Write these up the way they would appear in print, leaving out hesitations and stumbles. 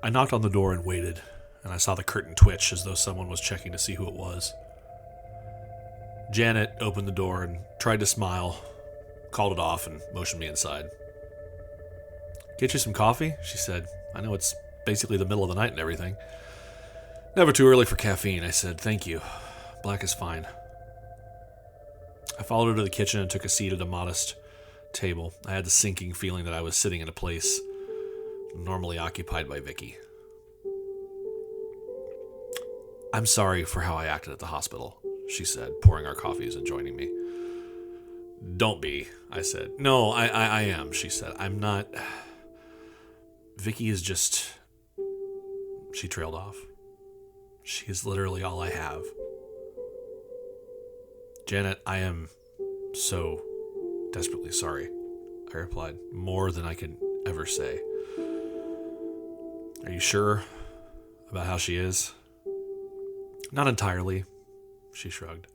I knocked on the door and waited, and I saw the curtain twitch as though someone was checking to see who it was. Janet opened the door and tried to smile, called it off, and motioned me inside. "Get you some coffee?" she said. "I know it's basically the middle of the night and everything." "Never too early for caffeine," I said. "Thank you. Black is fine." I followed her to the kitchen and took a seat at a modest table. I had the sinking feeling that I was sitting in a place normally occupied by Vicky. "I'm sorry for how I acted at the hospital," she said, pouring our coffees and joining me. "Don't be," I said. "No, I am," she said. "I'm not... Vicky is just..." She trailed off. "She is literally all I have." "Janet, I am so desperately sorry," I replied, "more than I could ever say." "Are you sure about how she is?" "Not entirely," she shrugged.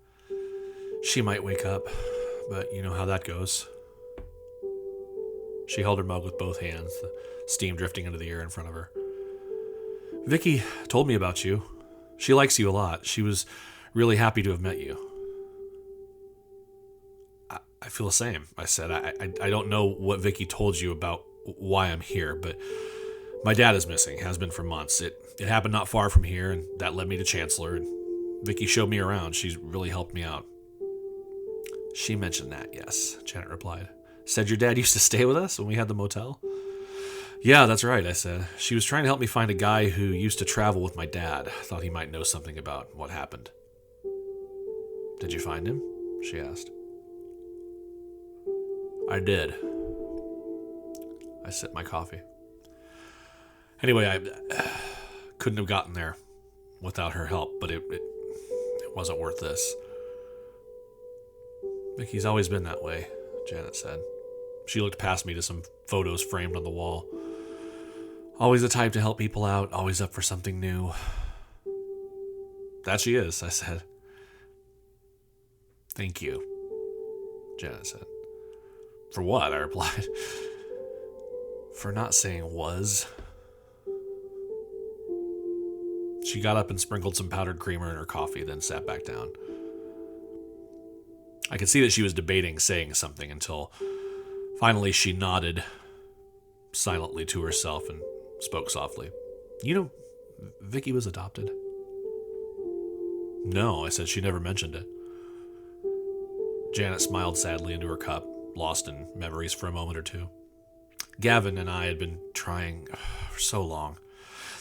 "She might wake up, but you know how that goes." She held her mug with both hands, the steam drifting into the air in front of her. "Vicky told me about you. She likes you a lot. She was really happy to have met you." I feel the same," I said. I don't know what Vicky told you about why I'm here, but my dad is missing, has been for months. It happened not far from here, and that led me to Chancellor, and Vicky showed me around. She's really helped me out." "She mentioned that, yes," Janet replied. "Said your dad used to stay with us when we had the motel?" "Yeah, that's right," I said. "She was trying to help me find a guy who used to travel with my dad. Thought he might know something about what happened." "Did you find him?" she asked. "I did." I sipped my coffee. Anyway, I couldn't have gotten there without her help, but it wasn't worth this. "Vicky's always been that way," Janet said. She looked past me to some photos framed on the wall. "Always the type to help people out, always up for something new." "That she is," I said. "Thank you," Janet said. "For what?" I replied. "For not saying was." She got up and sprinkled some powdered creamer in her coffee, then sat back down. I could see that she was debating saying something until finally she nodded silently to herself and spoke softly. "You know, Vicky was adopted." "No," I said. "She never mentioned it." Janet smiled sadly into her cup, lost in memories for a moment or two. "Gavin and I had been trying for so long.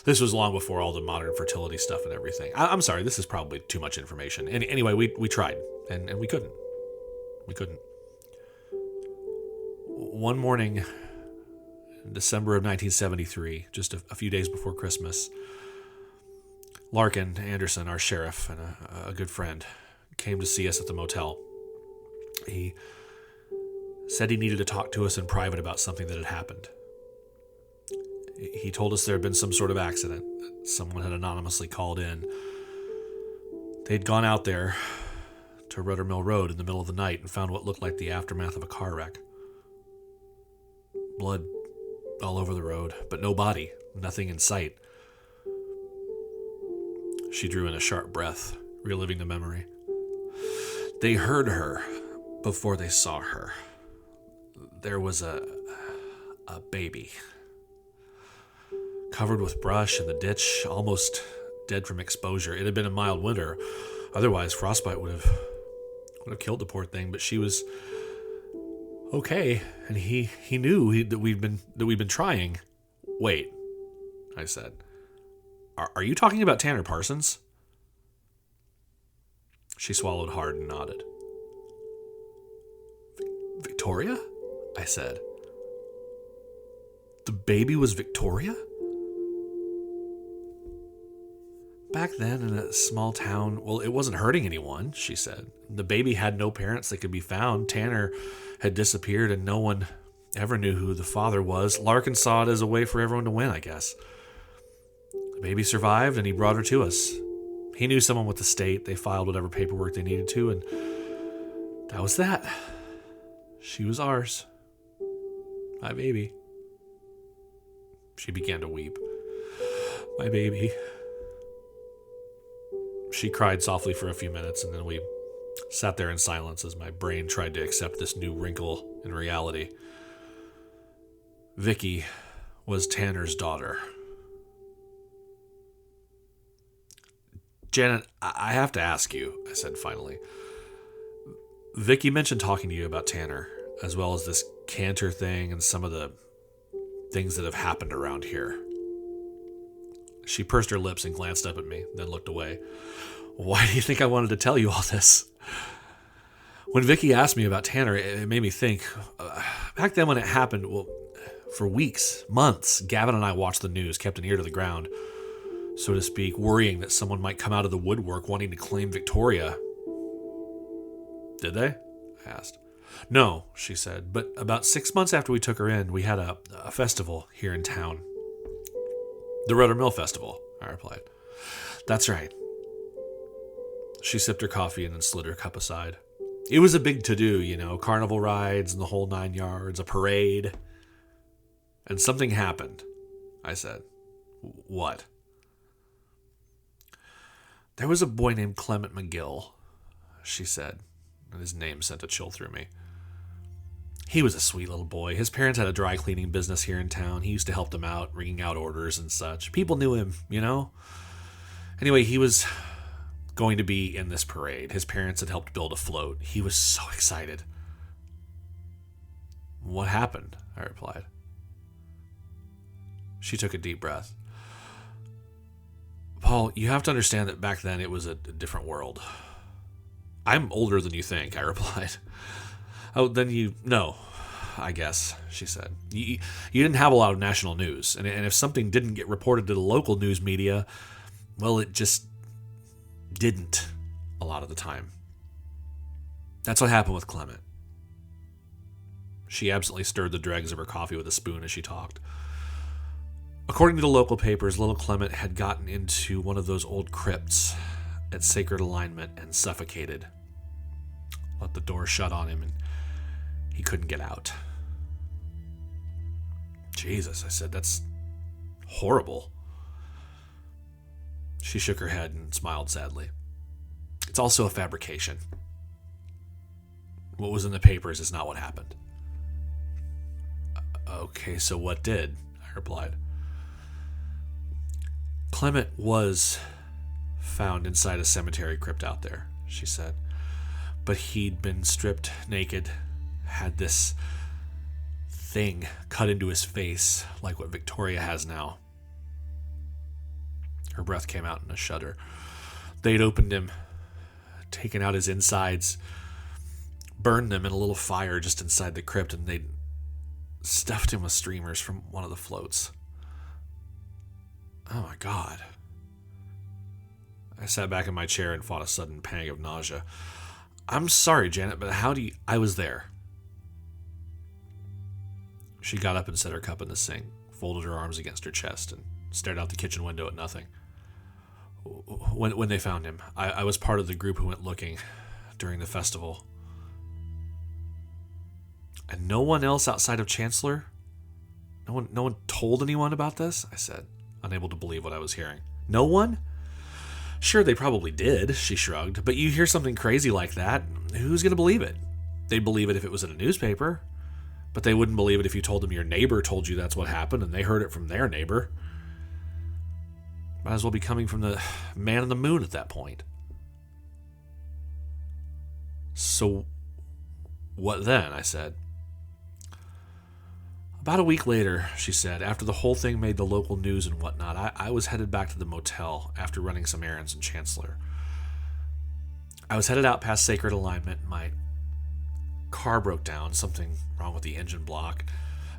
This was long before all the modern fertility stuff and everything. I'm sorry, this is probably too much information. Anyway, we tried, and we couldn't. We couldn't. One morning in December of 1973, just a few days before Christmas, Larkin Anderson, our sheriff and a good friend, came to see us at the motel. He said he needed to talk to us in private about something that had happened. He told us there had been some sort of accident. Someone had anonymously called in. They'd gone out there to Rudder Mill Road in the middle of the night and found what looked like the aftermath of a car wreck. Blood all over the road, but no body, nothing in sight. She drew in a sharp breath, reliving the memory. They heard her before they saw her. There was a baby, covered with brush in the ditch, almost dead from exposure. It had been a mild winter. Otherwise, frostbite would have killed the poor thing. But she was okay, and he knew that we'd been trying. Wait, I said. Are you talking about Tanner Parsons? She swallowed hard and nodded. Victoria? I said. The baby was Victoria? Back then, in a small town, well, it wasn't hurting anyone, she said. The baby had no parents that could be found. Tanner had disappeared, and no one ever knew who the father was. Larkin saw it as a way for everyone to win, I guess. The baby survived, and he brought her to us. He knew someone with the state. They filed whatever paperwork they needed to, and that was that. She was ours. My baby. She began to weep. My baby. She cried softly for a few minutes, and then we sat there in silence as my brain tried to accept this new wrinkle in reality. Vicky was Tanner's daughter. Janet, I have to ask you, I said finally. Vicky mentioned talking to you about Tanner, as well as this canter thing and some of the things that have happened around here. She pursed her lips and glanced up at me, then looked away. Why do you think I wanted to tell you all this? When Vicky asked me about Tanner, it made me think. Back then when it happened, well, for weeks, months, Gavin and I watched the news, kept an ear to the ground, so to speak, worrying that someone might come out of the woodwork wanting to claim Victoria. Did they? I asked. No, she said, but about 6 months after we took her in, we had a festival here in town. The Rudder Mill Festival, I replied. That's right. She sipped her coffee and then slid her cup aside. It was a big to-do, carnival rides and the whole 9 yards, a parade. And something happened, I said. What? There was a boy named Clement McGill, she said, and his name sent a chill through me. He was a sweet little boy. His parents had a dry cleaning business here in town. He used to help them out, ringing out orders and such. People knew him, Anyway, he was going to be in this parade. His parents had helped build a float. He was so excited. What happened? I replied. She took a deep breath. Paul, you have to understand that back then it was a different world. I'm older than you think, I replied. Oh, then you know, I guess, she said. You didn't have a lot of national news, and if something didn't get reported to the local news media, well, it just didn't a lot of the time. That's what happened with Clement. She absently stirred the dregs of her coffee with a spoon as she talked. According to the local papers, little Clement had gotten into one of those old crypts at Sacred Alignment and suffocated. Let the door shut on him and he couldn't get out. Jesus, I said, that's horrible. She shook her head and smiled sadly. It's also a fabrication. What was in the papers is not what happened. Okay, so what did? I replied. Clement was found inside a cemetery crypt out there, she said. But he'd been stripped naked, had this thing cut into his face like what Victoria has now. Her breath came out in a shudder. They'd opened him, taken out his insides, burned them in a little fire just inside the crypt, and they'd stuffed him with streamers from one of the floats. Oh my God. I sat back in my chair and fought a sudden pang of nausea. I'm sorry, Janet, but how do you... I was there. She got up and set her cup in the sink, folded her arms against her chest, and stared out the kitchen window at nothing. When they found him, I was part of the group who went looking during the festival. And no one else outside of Chancellor? No one told anyone about this? I said, unable to believe what I was hearing. No one? Sure, they probably did, she shrugged, but you hear something crazy like that, who's going to believe it? They'd believe it if it was in a newspaper, but they wouldn't believe it if you told them your neighbor told you that's what happened and they heard it from their neighbor. Might as well be coming from the man on the moon at that point. So, what then? I said. About a week later, she said, after the whole thing made the local news and whatnot, I was headed back to the motel after running some errands in Chancellor. I was headed out past Sacred Alignment and my car broke down, something wrong with the engine block.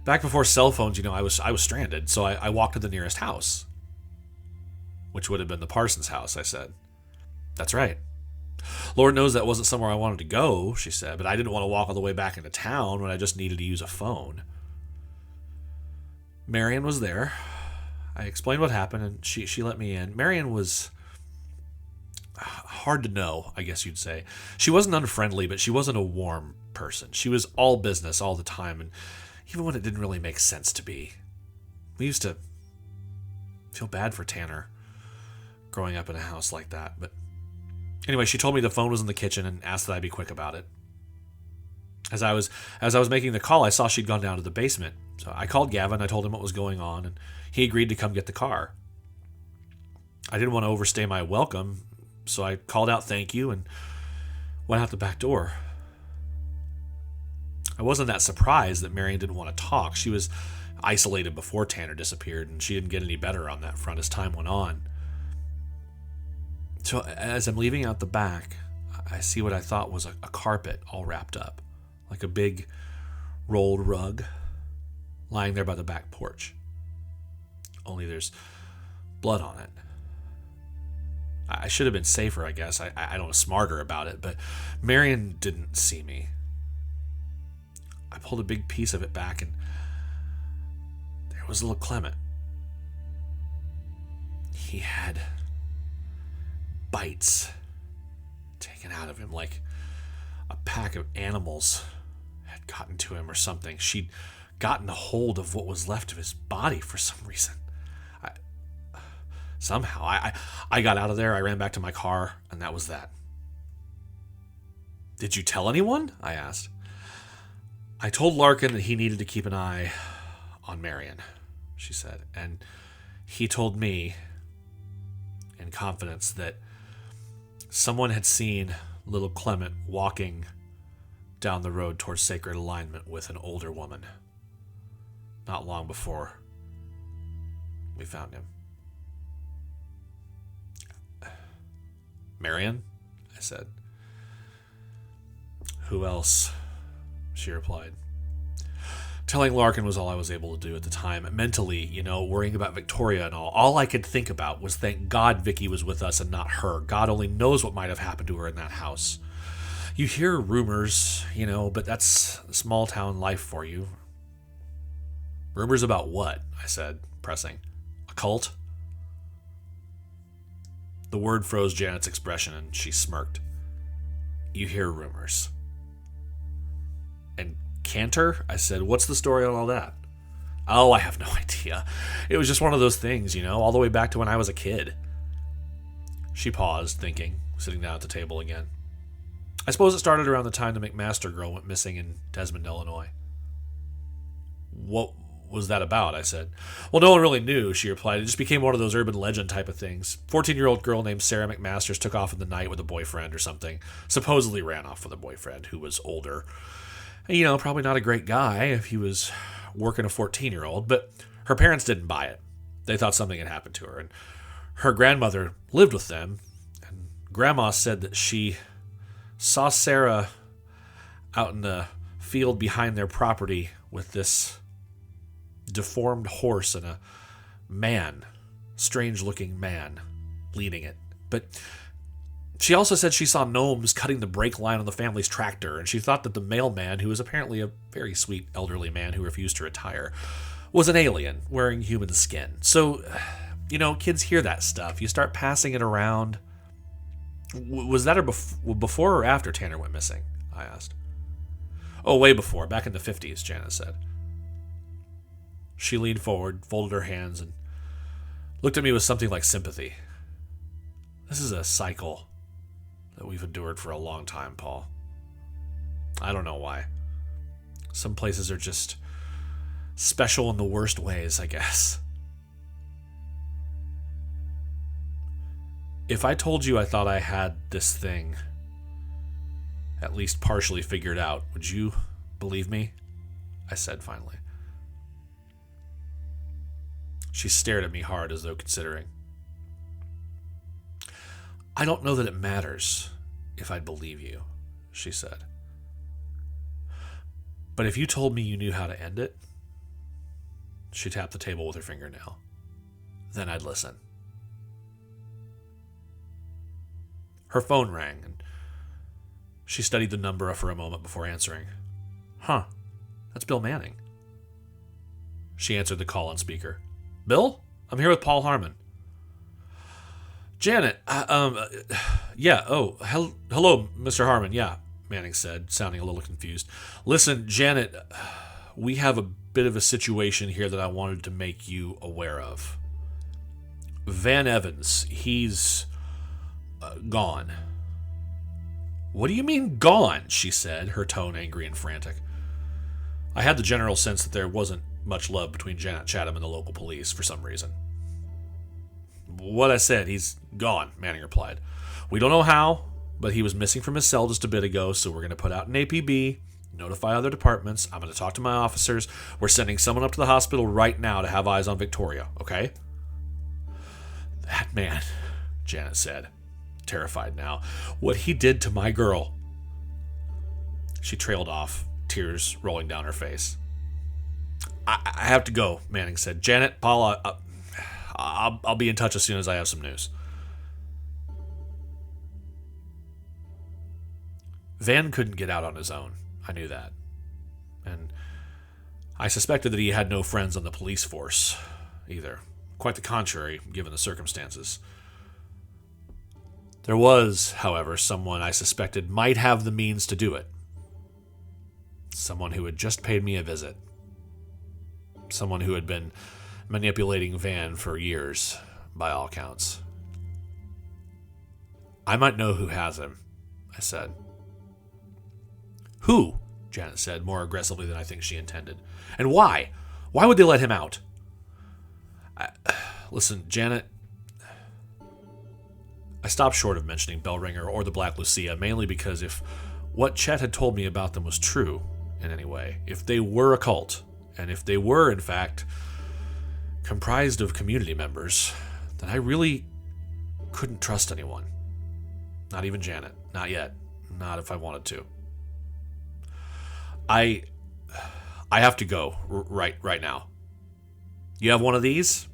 Back before cell phones, I was stranded, so I walked to the nearest house, which would have been the Parsons house, I said. That's right. Lord knows that wasn't somewhere I wanted to go, she said, but I didn't want to walk all the way back into town when I just needed to use a phone. Marion was there. I explained what happened, and she let me in. Marion was hard to know, I guess you'd say. She wasn't unfriendly, but she wasn't a warm person. She was all business all the time, and even when it didn't really make sense to be. We used to feel bad for Tanner growing up in a house like that. But anyway, she told me the phone was in the kitchen and asked that I be quick about it. As I was making the call, I saw she'd gone down to the basement. So I called Gavin. I told him what was going on, and he agreed to come get the car. I didn't want to overstay my welcome, so I called out thank you and went out the back door. I wasn't that surprised that Marion didn't want to talk. She was isolated before Tanner disappeared, and she didn't get any better on that front as time went on. So as I'm leaving out the back, I see what I thought was a carpet all wrapped up, like a big rolled rug lying there by the back porch. Only there's blood on it. I should have been safer, I guess. I don't know, smarter about it, but Marion didn't see me. I pulled a big piece of it back, and there was little Clement. He had bites taken out of him, like a pack of animals had gotten to him or something. She'd gotten a hold of what was left of his body for some reason. Somehow, I got out of there, I ran back to my car, and that was that. Did you tell anyone? I asked. I told Larkin that he needed to keep an eye on Marion, she said, and he told me in confidence that someone had seen little Clement walking down the road towards Sacred Alignment with an older woman, not long before we found him. Marion? I said. Who else? She replied. Telling Larkin was all I was able to do at the time. Mentally, worrying about Victoria and all. All I could think about was thank God Vicky was with us and not her. God only knows what might have happened to her in that house. You hear rumors, but that's small town life for you. Rumors about what? I said, pressing. A cult? The word froze Janet's expression, and she smirked. You hear rumors. And Cantor? I said, what's the story on all that? Oh, I have no idea. It was just one of those things, all the way back to when I was a kid. She paused, thinking, sitting down at the table again. I suppose it started around the time the McMaster girl went missing in Desmond, Illinois. What was that about? I said. Well, no one really knew, she replied. It just became one of those urban legend type of things. 14-year-old girl named Sarah McMasters took off in the night with a boyfriend or something. Supposedly ran off with a boyfriend who was older. Probably not a great guy if he was working a 14-year-old, but her parents didn't buy it. They thought something had happened to her, and her grandmother lived with them, and Grandma said that she saw Sarah out in the field behind their property with this deformed horse and a man, strange-looking man, leading it. But she also said she saw gnomes cutting the brake line on the family's tractor, and she thought that the mailman, who was apparently a very sweet elderly man who refused to retire, was an alien wearing human skin. So, kids hear that stuff. You start passing it around. Was that before or after Tanner went missing? I asked. Oh, way before, back in the 50s, Janet said. She leaned forward, folded her hands, and looked at me with something like sympathy. This is a cycle that we've endured for a long time, Paul. I don't know why. Some places are just special in the worst ways, I guess. If I told you I thought I had this thing at least partially figured out, would you believe me? I said finally. She stared at me hard as though considering. I don't know that it matters if I'd believe you, she said. But if you told me you knew how to end it, she tapped the table with her fingernail, then I'd listen. Her phone rang, and she studied the number for a moment before answering. Huh, that's Bill Manning. She answered the call on speaker. Bill? I'm here with Paul Harmon. Janet, yeah, oh, hello, Mr. Harmon, yeah, Manning said, sounding a little confused. Listen, Janet, we have a bit of a situation here that I wanted to make you aware of. Van Evans, he's gone. What do you mean gone? She said, her tone angry and frantic. I had the general sense that there wasn't much love between Janet Chatham and the local police for some reason. What I said, he's gone, Manning replied. We don't know how, but he was missing from his cell just a bit ago, so we're going to put out an APB, notify other departments. I'm going to talk to my officers. We're sending someone up to the hospital right now to have eyes on Victoria, okay? That man, Janet said, terrified now. What he did to my girl. She trailed off, tears rolling down her face. I have to go, Manning said. Janet, Paul, I'll be in touch as soon as I have some news. Van couldn't get out on his own. I knew that. And I suspected that he had no friends on the police force either. Quite the contrary, given the circumstances. There was, however, someone I suspected might have the means to do it. Someone who had just paid me a visit. Someone who had been manipulating Van for years, by all accounts. I might know who has him, I said. Who? Janet said, more aggressively than I think she intended. And why? Why would they let him out? Listen, Janet, I stopped short of mentioning Bellringer or the Black Lucia, mainly because if what Chet had told me about them was true in any way, if they were a cult, and if they were, in fact, comprised of community members, then I really couldn't trust anyone. Not even Janet. Not yet. Not if I wanted to. I have to go right now. You have one of these?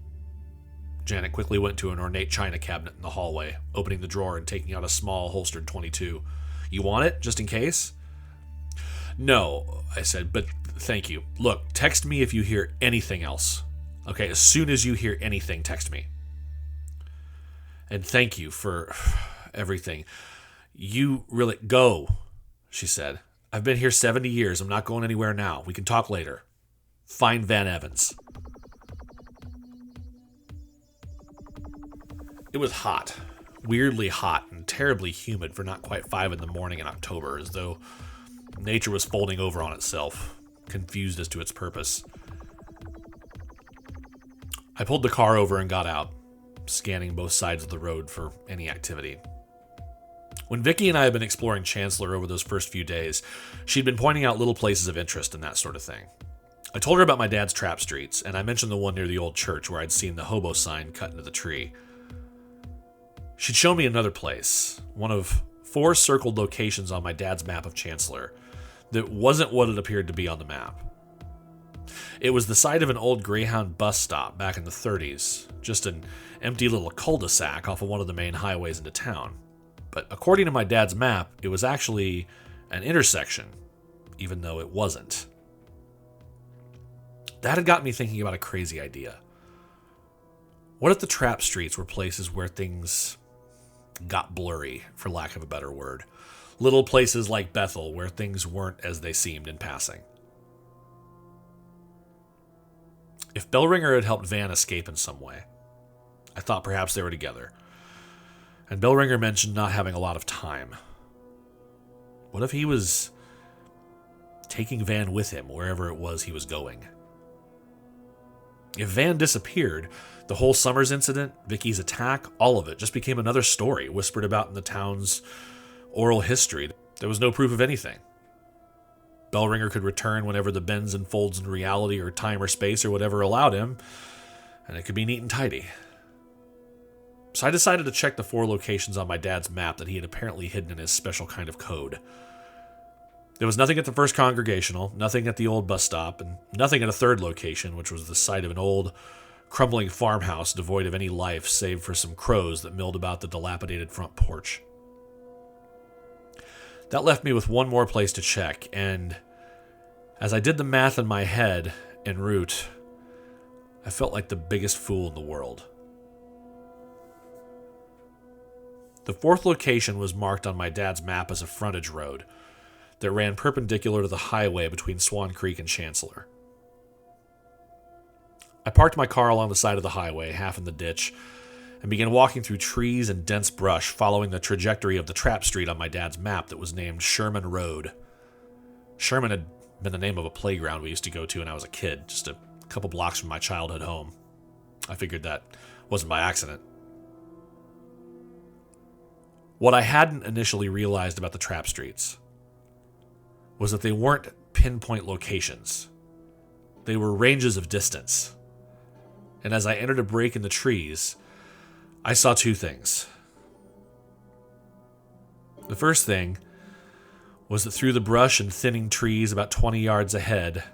Janet quickly went to an ornate china cabinet in the hallway, opening the drawer and taking out a small holstered .22. You want it, just in case? No, I said, but thank you. Look, text me if you hear anything else. Okay, as soon as you hear anything, text me. And thank you for everything. You really... Go, she said. I've been here 70 years. I'm not going anywhere now. We can talk later. Find Van Evans. It was hot. Weirdly hot and terribly humid for not quite 5 in the morning in October, as though nature was folding over on itself, confused as to its purpose. I pulled the car over and got out, scanning both sides of the road for any activity. When Vicky and I had been exploring Chancellor over those first few days, she'd been pointing out little places of interest and that sort of thing. I told her about my dad's trap streets, and I mentioned the one near the old church where I'd seen the hobo sign cut into the tree. She'd shown me another place, one of 4 circled locations on my dad's map of Chancellor, that wasn't what it appeared to be on the map. It was the site of an old Greyhound bus stop back in the 30s, just an empty little cul-de-sac off of one of the main highways into town. But according to my dad's map, it was actually an intersection, even though it wasn't. That had got me thinking about a crazy idea. What if the trap streets were places where things got blurry, for lack of a better word? Little places like Bethel, where things weren't as they seemed in passing. If Bellringer had helped Van escape in some way, I thought perhaps they were together. And Bellringer mentioned not having a lot of time. What if he was taking Van with him wherever it was he was going? If Van disappeared, the whole Summers incident, Vicky's attack, all of it just became another story whispered about in the town's oral history. There was no proof of anything. Bellringer could return whenever the bends and folds in reality or time or space or whatever allowed him, and it could be neat and tidy. So I decided to check the 4 locations on my dad's map that he had apparently hidden in his special kind of code. There was nothing at the first Congregational, nothing at the old bus stop, and nothing at a 3rd location, which was the site of an old, crumbling farmhouse devoid of any life save for some crows that milled about the dilapidated front porch. That left me with one more place to check, and as I did the math in my head en route, I felt like the biggest fool in the world. The 4th location was marked on my dad's map as a frontage road that ran perpendicular to the highway between Swan Creek and Chancellor. I parked my car along the side of the highway, half in the ditch, and began walking through trees and dense brush, following the trajectory of the trap street on my dad's map that was named Sherman Road. Sherman had been the name of a playground we used to go to when I was a kid, just a couple blocks from my childhood home. I figured that wasn't by accident. What I hadn't initially realized about the trap streets was that they weren't pinpoint locations. They were ranges of distance. And as I entered a break in the trees, I saw two things. The first thing was that through the brush and thinning trees about 20 yards ahead,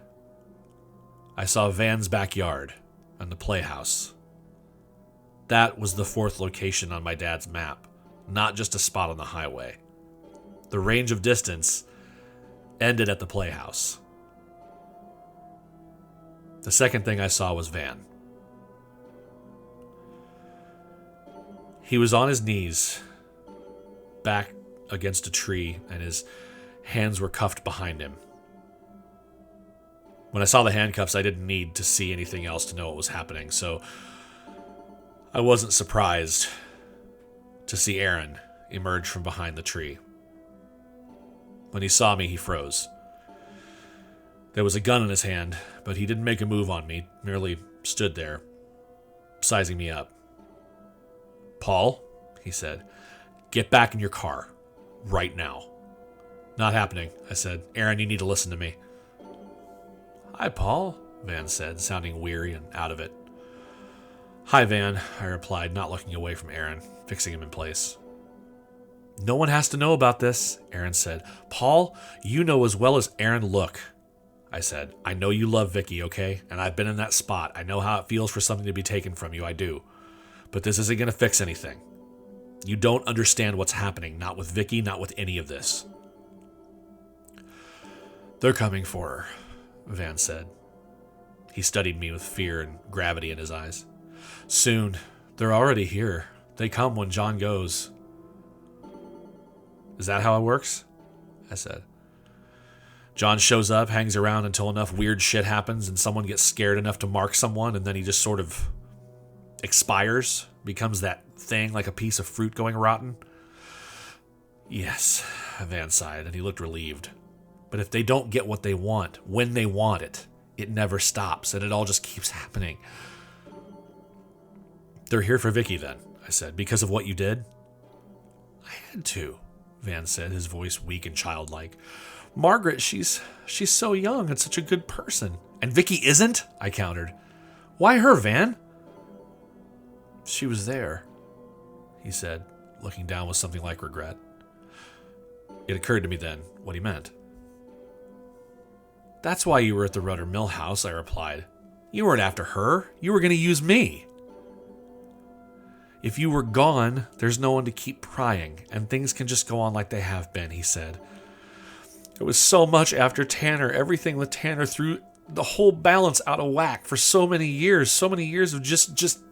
I saw Van's backyard and the playhouse. That was the fourth location on my dad's map, not just a spot on the highway. The range of distance ended at the playhouse. The second thing I saw was Van. He was on his knees, back against a tree, and his hands were cuffed behind him. When I saw the handcuffs, I didn't need to see anything else to know what was happening, so I wasn't surprised to see Aaron emerge from behind the tree. When he saw me, he froze. There was a gun in his hand, but he didn't make a move on me, merely stood there, sizing me up. "Paul," he said, "get back in your car, right now." "Not happening," I said. "Aaron, you need to listen to me." "Hi, Paul," Van said, sounding weary and out of it. "Hi, Van," I replied, not looking away from Aaron, fixing him in place. "No one has to know about this," Aaron said. "Paul, you know as well as Aaron, look," I said. "I know you love Vicky, okay? And I've been in that spot. I know how it feels for something to be taken from you, I do. But this isn't going to fix anything. You don't understand what's happening, not with Vicky, not with any of this." "They're coming for her," Van said. He studied me with fear and gravity in his eyes. "Soon. They're already here. They come when John goes." "Is that how it works?" I said. "John shows up, hangs around until enough weird shit happens and someone gets scared enough to mark someone, and then he just sort of expires, becomes that thing like a piece of fruit going rotten?" "Yes," Van sighed, and he looked relieved. "But if they don't get what they want, when they want it, it never stops, and it all just keeps happening." "They're here for Vicky then," I said, "because of what you did?" "I had to," Van said, his voice weak and childlike. "Margaret, she's so young and such a good person." "And Vicky isn't?" I countered. "Why her, Van?" "She was there," he said, looking down with something like regret. It occurred to me then what he meant. "That's why you were at the Rudder Mill house," I replied. "You weren't after her. You were going to use me." "If you were gone, there's no one to keep prying, and things can just go on like they have been," he said. "It was so much after Tanner. Everything with Tanner threw the whole balance out of whack for so many years of just...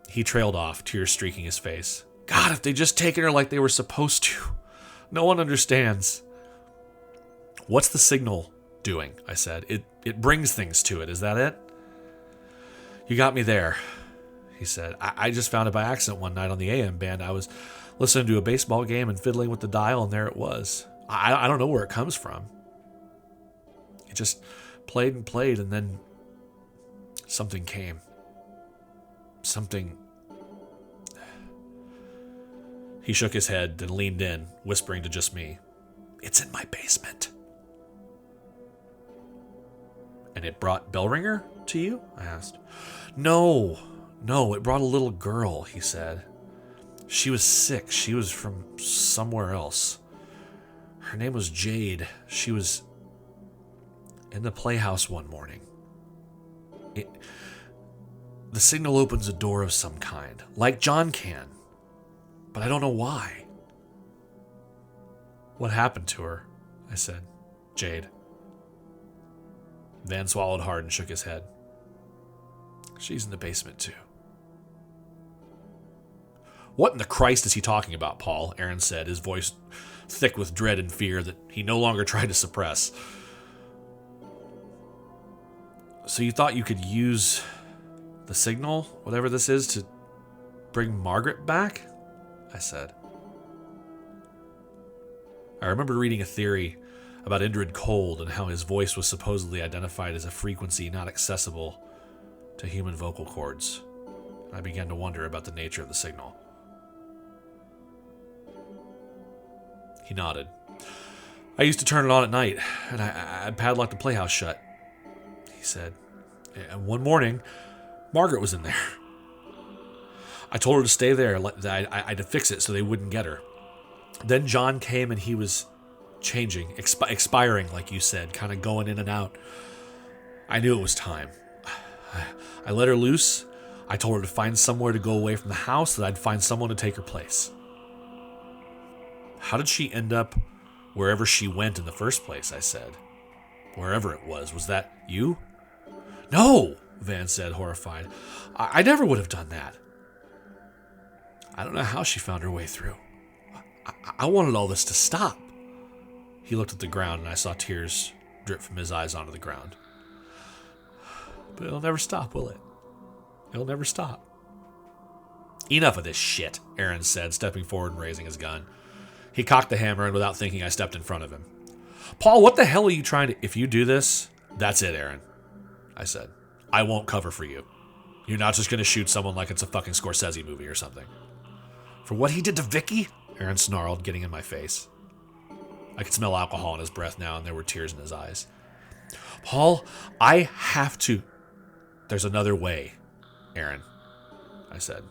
He trailed off, tears streaking his face. "God, if they'd just taken her like they were supposed to. No one understands." "What's the signal doing?" I said. It brings things to it. Is that it?" "You got me there," he said. I just found it by accident one night on the AM band. I was listening to a baseball game and fiddling with the dial, and there it was. I don't know where it comes from. It just played and played, and then something came. Something... He shook his head and leaned in, whispering to just me. "It's in my basement." "And it brought Bellringer to you?" I asked. No, it brought a little girl," he said. "She was sick. She was from somewhere else. Her name was Jade. She was in the playhouse one morning. The signal opens a door of some kind, like John can, but I don't know why." "What happened to her?" I said. "Jade." Van swallowed hard and shook his head. "She's in the basement too." "What in the Christ is he talking about, Paul?" Aaron said, his voice thick with dread and fear that he no longer tried to suppress. "So you thought you could use the signal, whatever this is, to Bring Margaret back? I said. I remember reading a theory about Indrid Cold and how his voice was supposedly identified as a frequency not accessible to human vocal cords. I began to wonder about the nature of the signal. He nodded. I used to turn it on at night, and I'd padlock the playhouse shut. He said, and one morning, Margaret was in there. I told her to stay there. I had to fix it so they wouldn't get her. Then John came and he was changing, expiring, like you said, kind of going in and out. I knew it was time. I let her loose. I told her to find somewhere to go away from the house, that I'd find someone to take her place. How did she end up wherever she went in the first place, I said. Wherever it was that you? No, Van said, horrified. I never would have done that. I don't know how she found her way through. I wanted all this to stop. He looked at the ground and I saw tears drip from his eyes onto the ground. But it'll never stop, will it? It'll never stop. Enough of this shit, Aaron said, stepping forward and raising his gun. He cocked the hammer, and without thinking, I stepped in front of him. Paul, what the hell are you trying to... If you do this, that's it, Aaron, I said. I won't cover for you. You're not just going to shoot someone like it's a fucking Scorsese movie or something. For what he did to Vicky? Aaron snarled, getting in my face. I could smell alcohol in his breath now, and there were tears in his eyes. Paul, I have to... There's another way, Aaron, I said.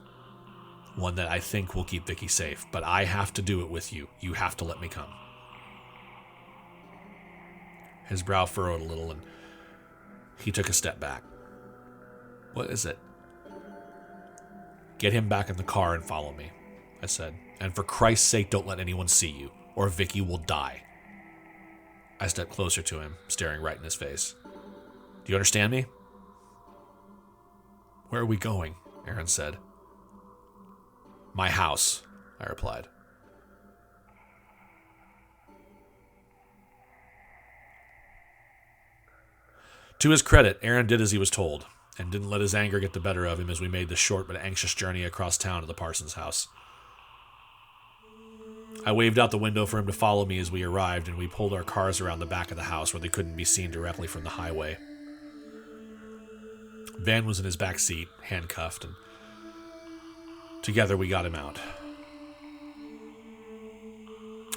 One that I think will keep Vicky safe, but I have to do it with you. You have to let me come. His brow furrowed a little, and he took a step back. What is it? Get him back in the car and follow me, I said. And for Christ's sake, don't let anyone see you, or Vicky will die. I stepped closer to him, staring right in his face. Do you understand me? Where are we going? Aaron said. My house, I replied. To his credit, Aaron did as he was told, and didn't let his anger get the better of him as we made the short but anxious journey across town to the Parsons house. I waved out the window for him to follow me as we arrived, and we pulled our cars around the back of the house where they couldn't be seen directly from the highway. Van was in his back seat, handcuffed, and together we got him out.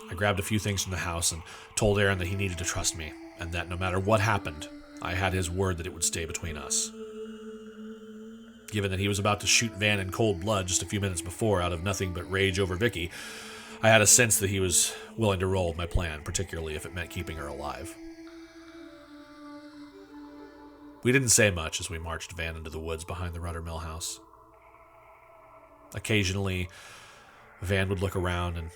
I grabbed a few things from the house and told Aaron that he needed to trust me, and that no matter what happened, I had his word that it would stay between us. Given that he was about to shoot Van in cold blood just a few minutes before out of nothing but rage over Vicky, I had a sense that he was willing to roll with my plan, particularly if it meant keeping her alive. We didn't say much as we marched Van into the woods behind the Rudder Mill house. Occasionally, Van would look around and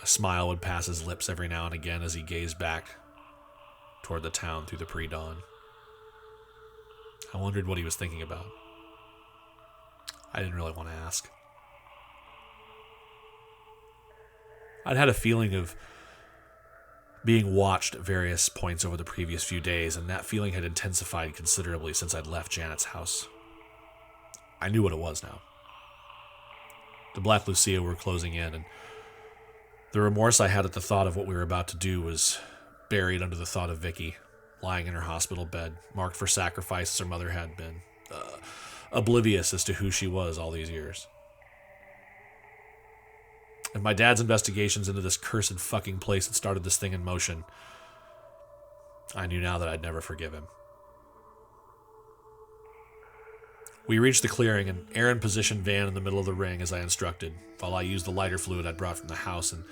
a smile would pass his lips every now and again as he gazed back toward the town through the pre-dawn. I wondered what he was thinking about. I didn't really want to ask. I'd had a feeling of being watched at various points over the previous few days, and that feeling had intensified considerably since I'd left Janet's house. I knew what it was now. The Black Lucia were closing in, and the remorse I had at the thought of what we were about to do was buried under the thought of Vicky, lying in her hospital bed, marked for sacrifices her mother had been, oblivious as to who she was all these years. If my dad's investigations into this cursed fucking place had started this thing in motion, I knew now that I'd never forgive him. We reached the clearing, and Aaron positioned Van in the middle of the ring as I instructed, while I used the lighter fluid I'd brought from the house and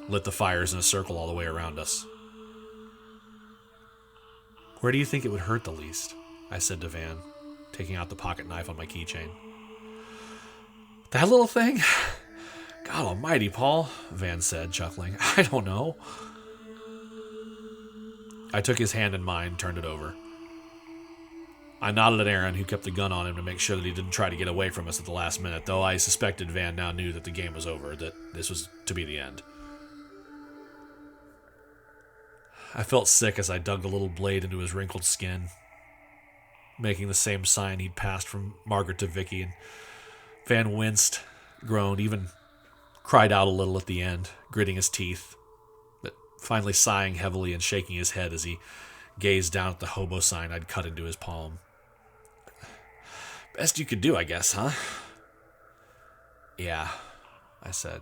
lit the fires in a circle all the way around us. Where do you think it would hurt the least? I said to Van, taking out the pocket knife on my keychain. That little thing? God almighty, Paul, Van said, chuckling. I don't know. I took his hand in mine and turned it over. I nodded at Aaron, who kept the gun on him to make sure that he didn't try to get away from us at the last minute, though I suspected Van now knew that the game was over, that this was to be the end. I felt sick as I dug the little blade into his wrinkled skin, making the same sign he'd passed from Margaret to Vicky, and Van winced, groaned, even cried out a little at the end, gritting his teeth, but finally sighing heavily and shaking his head as he gazed down at the hobo sign I'd cut into his palm. Best you could do, I guess, huh? Yeah, I said.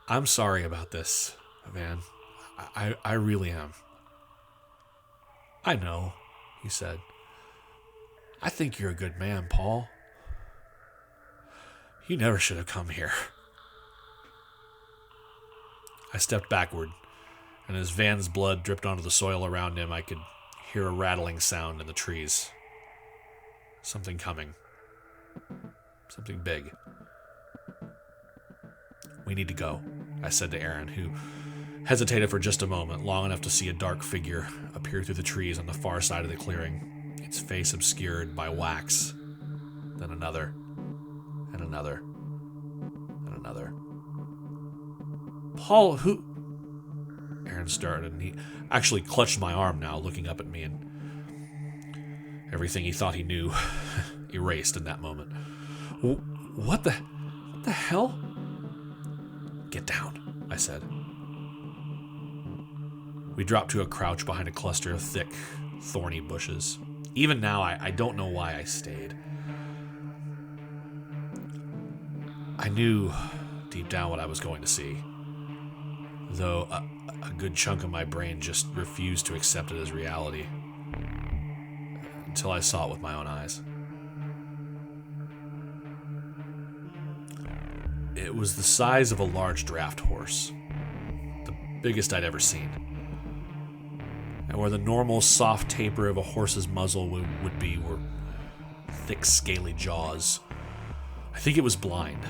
I'm sorry about this, Van. I really am. I know, he said. I think you're a good man, Paul. You never should have come here. I stepped backward, and as Van's blood dripped onto the soil around him, I could hear a rattling sound in the trees. Something coming. Something big. We need to go, I said to Aaron, who hesitated for just a moment, long enough to see a dark figure appear through the trees on the far side of the clearing, its face obscured by wax. Then another, and another, and another. Paul, who... Aaron started, and he actually clutched my arm now, looking up at me, and everything he thought he knew erased in that moment. What the hell? Get down, I said. We dropped to a crouch behind a cluster of thick, thorny bushes. Even now, I don't know why I stayed. I knew deep down what I was going to see, though a good chunk of my brain just refused to accept it as reality until I saw it with my own eyes. It was the size of a large draft horse, the biggest I'd ever seen. And where the normal soft taper of a horse's muzzle would be were thick, scaly jaws. I think it was blind,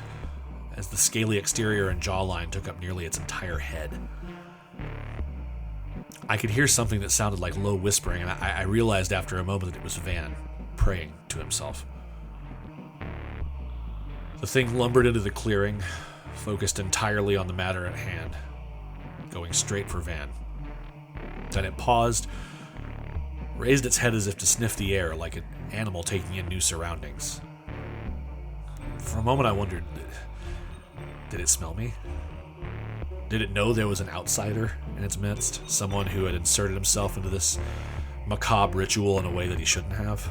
as the scaly exterior and jawline took up nearly its entire head. I could hear something that sounded like low whispering, and I realized after a moment that it was Van, praying to himself. The thing lumbered into the clearing, focused entirely on the matter at hand, going straight for Van. Then it paused, raised its head as if to sniff the air, like an animal taking in new surroundings. For a moment I wondered, did it smell me? Did it know there was an outsider in its midst, someone who had inserted himself into this macabre ritual in a way that he shouldn't have?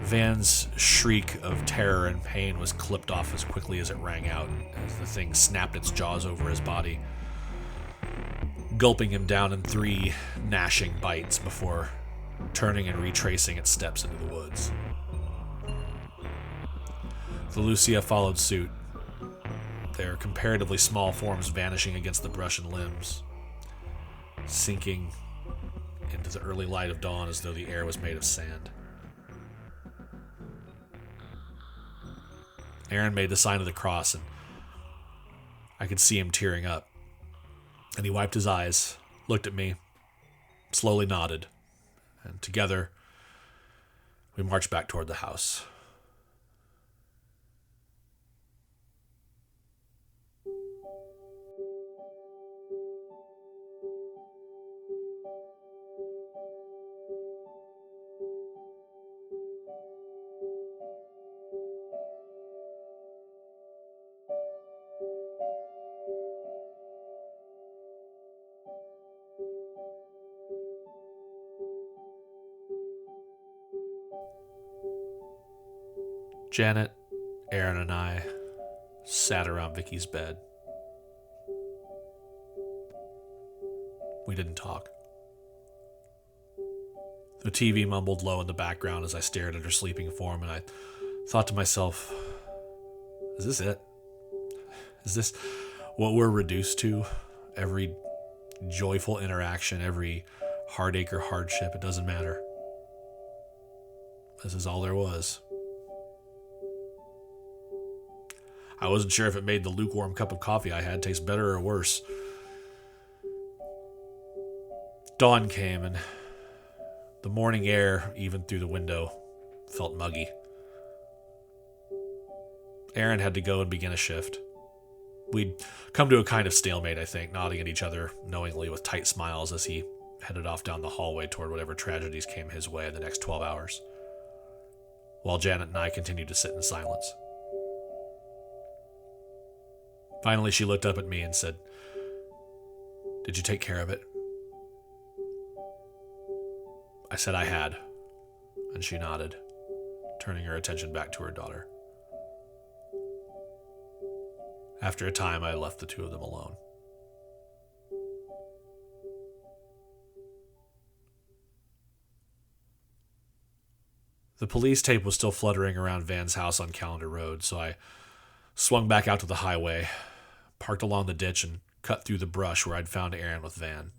Van's shriek of terror and pain was clipped off as quickly as it rang out, as the thing snapped its jaws over his body, gulping him down in 3 gnashing bites before turning and retracing its steps into the woods. The Lucia followed suit, their comparatively small forms vanishing against the brush and limbs, sinking into the early light of dawn as though the air was made of sand. Aaron made the sign of the cross, and I could see him tearing up. And he wiped his eyes, looked at me, slowly nodded, and together we marched back toward the house. Janet, Aaron, and I sat around Vicky's bed. We didn't talk. The TV mumbled low in the background as I stared at her sleeping form, and I thought to myself, is this it? Is this what we're reduced to? Every joyful interaction, every heartache or hardship, it doesn't matter. This is all there was. I wasn't sure if it made the lukewarm cup of coffee I had taste better or worse. Dawn came, and the morning air, even through the window, felt muggy. Aaron had to go and begin a shift. We'd come to a kind of stalemate, I think, nodding at each other knowingly with tight smiles as he headed off down the hallway toward whatever tragedies came his way in the next 12 hours. while Janet and I continued to sit in silence. Finally, she looked up at me and said, "Did you take care of it?" I said I had, and she nodded, turning her attention back to her daughter. After a time, I left the two of them alone. The police tape was still fluttering around Van's house on Calendar Road, so I swung back out to the highway, parked along the ditch, and cut through the brush where I'd found Aaron with Van.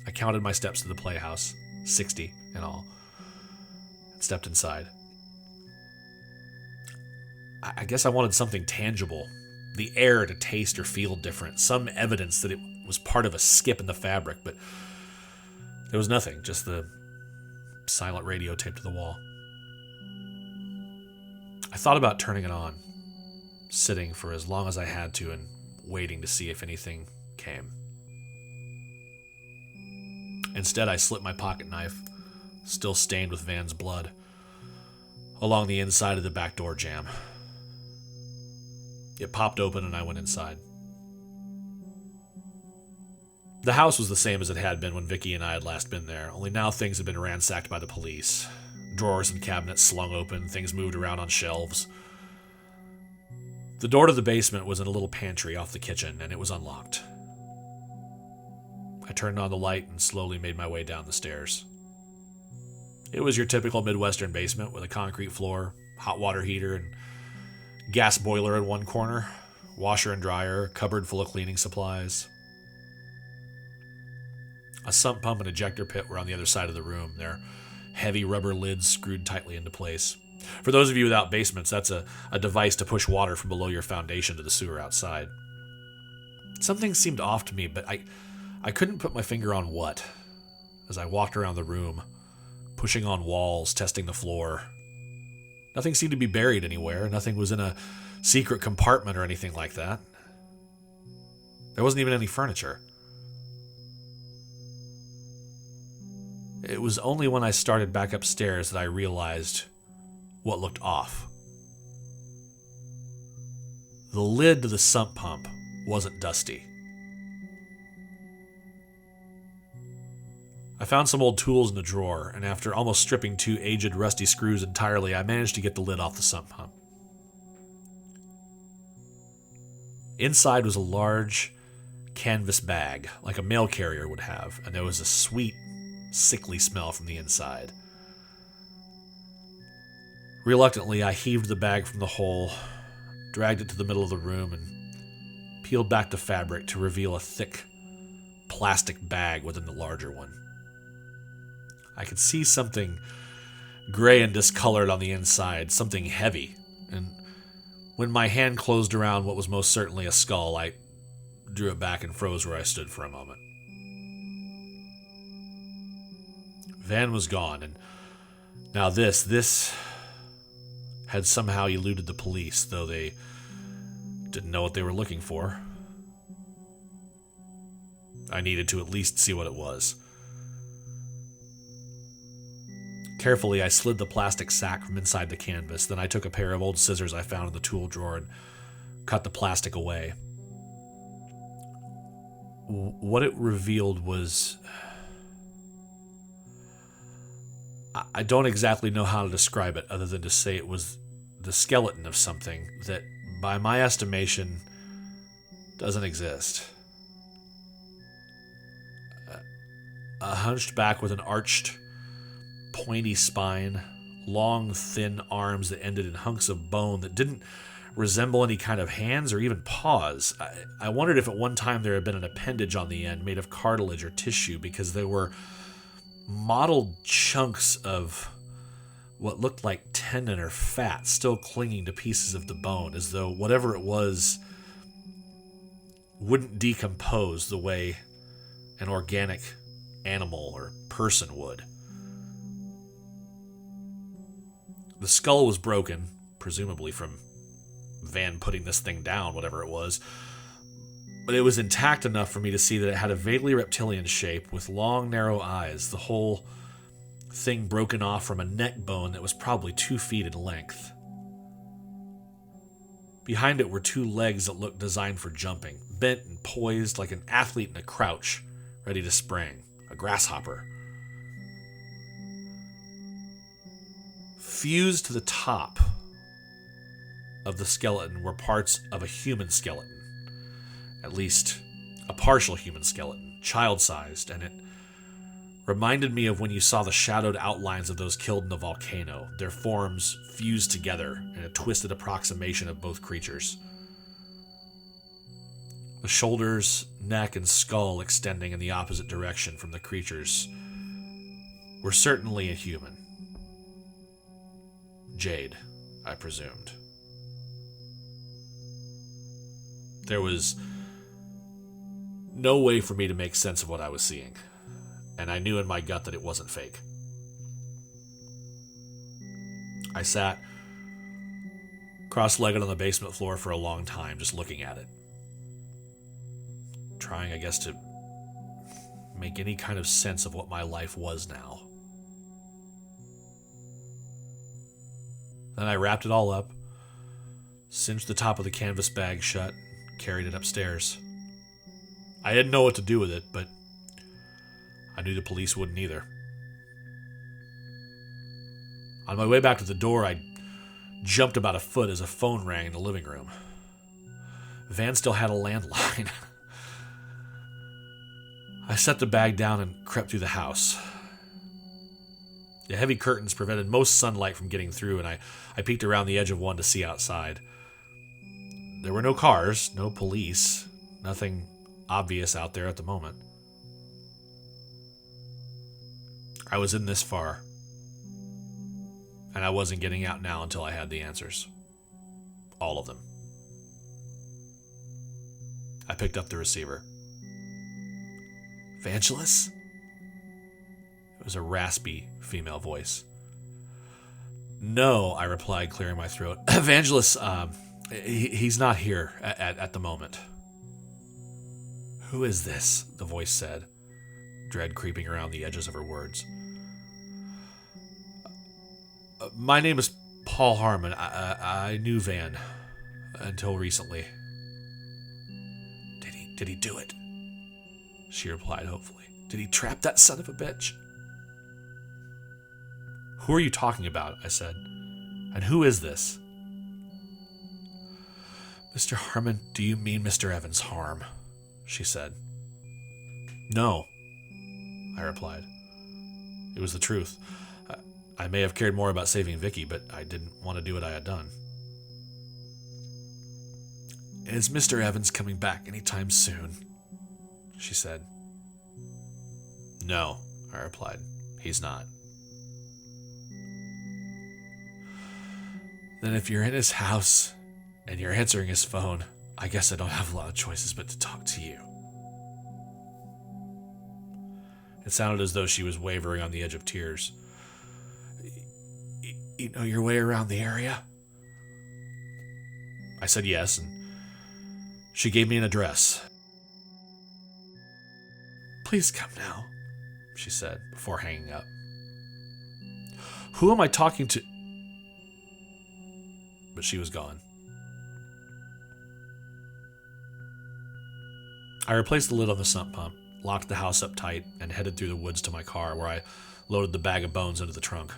I counted my steps to the playhouse, 60 in all, and stepped inside. I guess I wanted something tangible, the air to taste or feel different, some evidence that it was part of a skip in the fabric, but there was nothing, just the silent radio taped to the wall. I thought about turning it on, sitting for as long as I had to and waiting to see if anything came. Instead, I slipped my pocket knife, still stained with Van's blood, along the inside of the back door jamb. It popped open and I went inside. The house was the same as it had been when Vicky and I had last been there, only now things had been ransacked by the police. Drawers and cabinets slung open, things moved around on shelves. The door to the basement was in a little pantry off the kitchen, and it was unlocked. I turned on the light and slowly made my way down the stairs. It was your typical Midwestern basement with a concrete floor, hot water heater, and gas boiler in one corner, washer and dryer, cupboard full of cleaning supplies. A sump pump and ejector pit were on the other side of the room, their heavy rubber lids screwed tightly into place. For those of you without basements, that's a device to push water from below your foundation to the sewer outside. Something seemed off to me, but I couldn't put my finger on what. As I walked around the room, pushing on walls, testing the floor. Nothing seemed to be buried anywhere. Nothing was in a secret compartment or anything like that. There wasn't even any furniture. It was only when I started back upstairs that I realized what looked off. The lid to the sump pump wasn't dusty. I found some old tools in the drawer, and after almost stripping two aged rusty screws entirely, I managed to get the lid off the sump pump. Inside was a large canvas bag, like a mail carrier would have, and there was a sweet, sickly smell from the inside. Reluctantly, I heaved the bag from the hole, dragged it to the middle of the room, and peeled back the fabric to reveal a thick plastic bag within the larger one. I could see something gray and discolored on the inside, something heavy, and when my hand closed around what was most certainly a skull, I drew it back and froze where I stood for a moment. Van was gone, and now this had somehow eluded the police, though they didn't know what they were looking for. I needed to at least see what it was. Carefully, I slid the plastic sack from inside the canvas, then I took a pair of old scissors I found in the tool drawer and cut the plastic away. What it revealed was... I don't exactly know how to describe it other than to say it was the skeleton of something that, by my estimation, doesn't exist. A hunched back with an arched, pointy spine, long, thin arms that ended in hunks of bone that didn't resemble any kind of hands or even paws. I wondered if at one time there had been an appendage on the end made of cartilage or tissue, because there were mottled chunks of what looked like tendon or fat still clinging to pieces of the bone, as though whatever it was wouldn't decompose the way an organic animal or person would. The skull was broken, presumably from Van putting this thing down, whatever it was, but it was intact enough for me to see that it had a vaguely reptilian shape with long, narrow eyes. The whole thing broken off from a neck bone that was probably 2 feet in length. Behind it were 2 legs that looked designed for jumping, bent and poised like an athlete in a crouch, ready to spring, a grasshopper. Fused to the top of the skeleton were parts of a human skeleton, at least a partial human skeleton, child-sized, and it reminded me of when you saw the shadowed outlines of those killed in the volcano, their forms fused together in a twisted approximation of both creatures. The shoulders, neck, and skull extending in the opposite direction from the creatures were certainly a human. Jade, I presumed. There was no way for me to make sense of what I was seeing, and I knew in my gut that it wasn't fake. I sat cross-legged on the basement floor for a long time, just looking at it. Trying, I guess, to make any kind of sense of what my life was now. Then I wrapped it all up, cinched the top of the canvas bag shut, carried it upstairs. I didn't know what to do with it, but I knew the police wouldn't either. On my way back to the door, I jumped about a foot as a phone rang in the living room. Van still had a landline. I set the bag down and crept through the house. The heavy curtains prevented most sunlight from getting through, and I peeked around the edge of one to see outside. There were no cars, no police, nothing obvious out there at the moment. I was in this far, and I wasn't getting out now until I had the answers. All of them. I picked up the receiver. Vangelis? It was a raspy female voice. No, I replied, clearing my throat. Vangelis, he's not here at the moment. Who is this? The voice said, dread creeping around the edges of her words. My name is Paul Harmon. I knew Van until recently. Did he do it? She replied hopefully. Did he trap that son of a bitch? Who are you talking about? I said. And who is this? Mr. Harmon, do you mean Mr. Evans' harm? She said. No, I replied. It was the truth. I may have cared more about saving Vicky, but I didn't want to do what I had done. Is Mr. Evans coming back anytime soon? She said. No, I replied. He's not. Then if you're in his house and you're answering his phone, I guess I don't have a lot of choices but to talk to you. It sounded as though she was wavering on the edge of tears. You know your way around the area? I said yes, and she gave me an address. Please come now, she said before hanging up. Who am I talking to? But she was gone. I replaced the lid on the sump pump, locked the house up tight, and headed through the woods to my car, where I loaded the bag of bones into the trunk.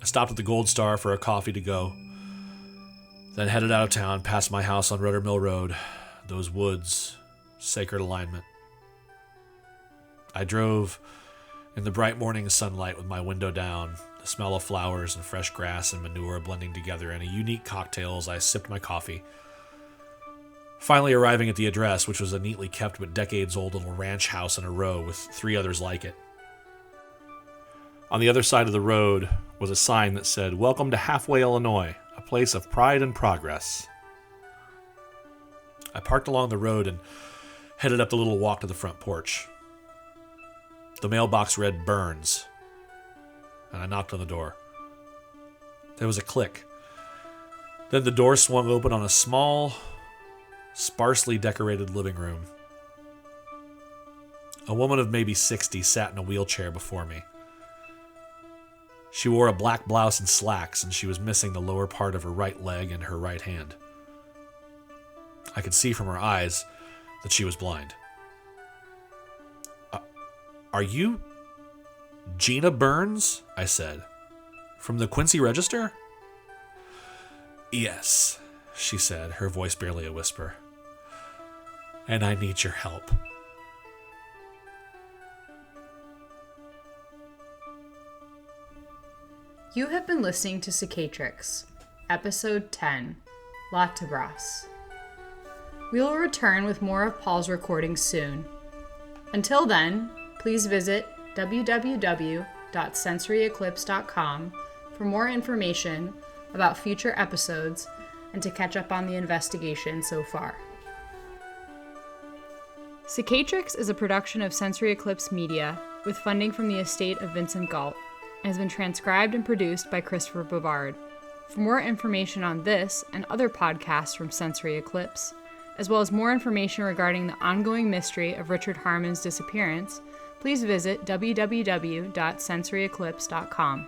I stopped at the Gold Star for a coffee to go, then headed out of town, past my house on Rudder Mill Road, those woods, sacred alignment. I drove in the bright morning sunlight with my window down, the smell of flowers and fresh grass and manure blending together in a unique cocktail as I sipped my coffee. Finally arriving at the address, which was a neatly kept but decades-old little ranch house in a row with 3 others like it. On the other side of the road was a sign that said, "Welcome to Halfway, Illinois, a place of pride and progress." I parked along the road and headed up the little walk to the front porch. The mailbox read Burns, and I knocked on the door. There was a click. Then the door swung open on a small, sparsely decorated living room. A woman of maybe 60 sat in a wheelchair before me. She wore a black blouse and slacks, and she was missing the lower part of her right leg and her right hand. I could see from her eyes that she was blind. Are you Gina Burns? I said. From the Quincy Register? Yes, she said, her voice barely a whisper. And I need your help. You have been listening to Cicatrix, Episode 10, Latebras. We will return with more of Paul's recordings soon. Until then, please visit www.sensoryeclipse.com for more information about future episodes and to catch up on the investigation so far. Cicatrix is a production of Sensory Eclipse Media with funding from the estate of Vincent Galt and has been transcribed and produced by Christopher Bevard. For more information on this and other podcasts from Sensory Eclipse, as well as more information regarding the ongoing mystery of Richard Harmon's disappearance, please visit www.sensoryeclipse.com.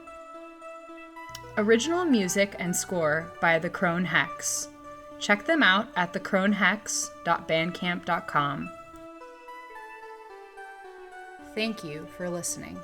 Original music and score by the Crone Hex. Check them out at thecronehex.bandcamp.com. Thank you for listening.